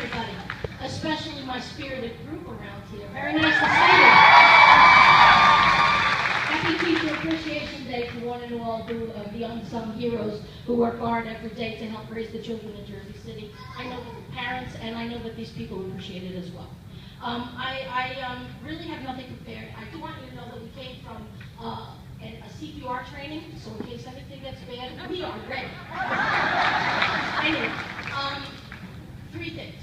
everybody, especially my spirited group around here. Very nice to see you. Happy Teacher Appreciation Day to one and all who the unsung heroes who work hard every day to help raise the children in Jersey City. I know that the parents and I know that these people appreciate it as well. I really have nothing prepared. I do want you to know that we came from a CPR training, so in case anything gets bad, we are ready. Anyway, three things.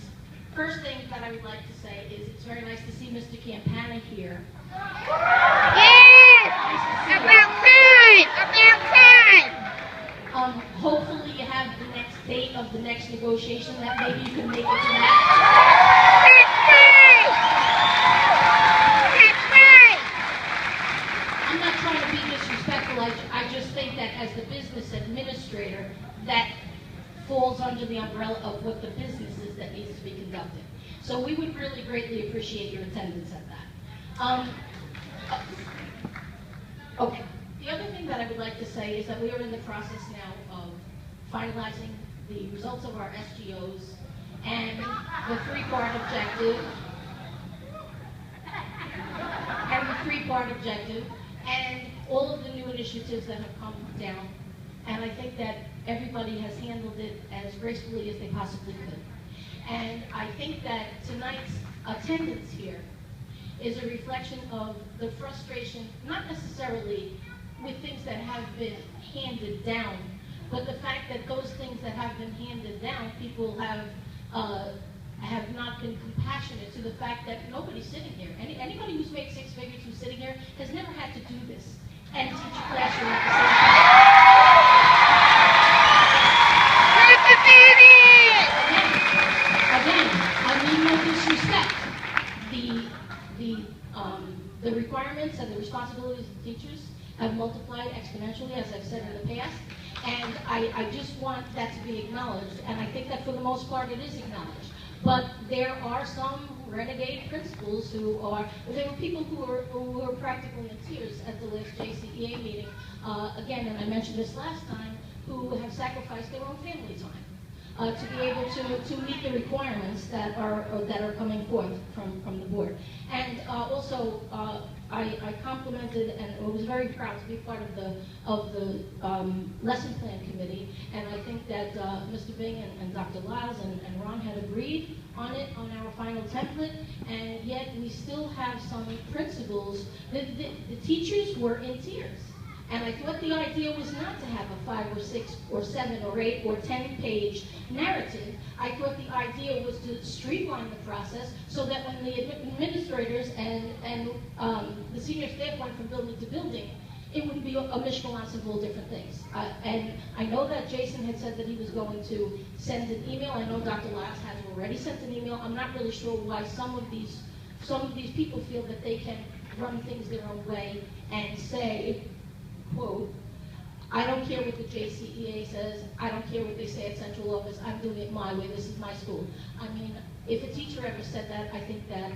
First thing that I would like to say is it's very nice to see Mr. Campana here. Yes! About time! About time! Hopefully you have the next date of the next negotiation that maybe you can make it to that. I'm not trying to be disrespectful. I just think that as the business administrator, that falls under the umbrella of what the business is that needs to be conducted. So we would really greatly appreciate your attendance at that. Okay. The other thing that I would like to say is that we are in the process now of finalizing the results of our SGOs and the three-part objective, and all of the new initiatives that have come down. And I think that everybody has handled it as gracefully as they possibly could. And I think that tonight's attendance here is a reflection of the frustration, not necessarily with things that have been handed down, but the fact that those things that have been handed down, people have not been compassionate to the fact that nobody's sitting here. Anybody who's made six figures who's sitting here has never had to do this and teach a classroom at the same time. Again, the requirements and the responsibilities of teachers have multiplied exponentially, as I've said in the past, and I just want that to be acknowledged, and I think that for the most part it is acknowledged. But there are some renegade principals there were people who were practically in tears at the last JCPA meeting, again, and I mentioned this last time, who have sacrificed their own family time to be able to meet the requirements that are coming forth from the board. And also, I complimented and was very proud to be part of the lesson plan committee, and I think that Mr. Bing and Dr. Lyles and Ron had agreed on it, on our final template, and yet we still have some principals. The teachers were in tears. And I thought the idea was not to have a 5 or 6 or 7 or 8 or 10-page narrative. I thought the idea was to streamline the process so that when the administrators and the senior staff went from building to building, it would be a mishmash of all different things. And I know that Jason had said that he was going to send an email. I know Dr. Lyles has already sent an email. I'm not really sure why some of these people feel that they can run things their own way and say, quote, I don't care what the JCPA says, I don't care what they say at central office, I'm doing it my way, this is my school. I mean, if a teacher ever said that, I think that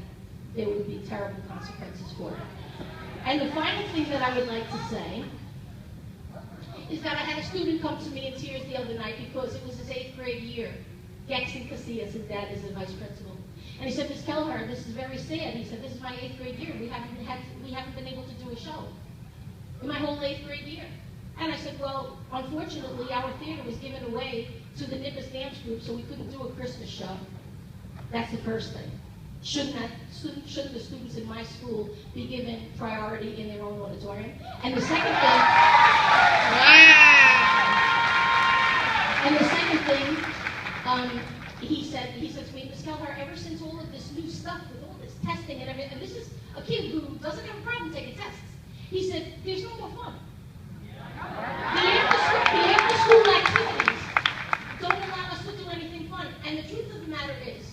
there would be terrible consequences for it. And the final thing that I would like to say is that I had a student come to me in tears the other night because it was his 8th grade year. Jackson Casillas, his dad is the vice principal. And he said, Ms. Kelleher, this is very sad. He said, this is my 8th grade year. We haven't been able to do a show in my whole 8th grade year. And I said, well, unfortunately, our theater was given away to the Nimbus Dance Group, so we couldn't do a Christmas show. That's the first thing. Shouldn't the students in my school be given priority in their own auditorium? And the second thing, he said to me, Ms. Kelleher, ever since all of this new stuff with all this testing and everything, and this is a kid who doesn't have a problem taking tests, he said, there's no more fun. The after-school activities don't allow us to do anything fun. And the truth of the matter is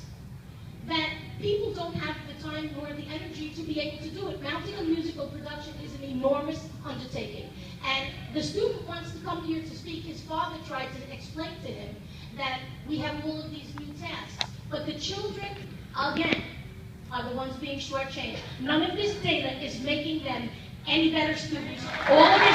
that people don't have the time nor the energy to be able to do it. Mounting a musical production is an enormous undertaking. And the student wants to come here to speak. His father tried to explain to him that we have all of these new tasks. But the children, again, are the ones being shortchanged. None of this data is making them any better students. All of this is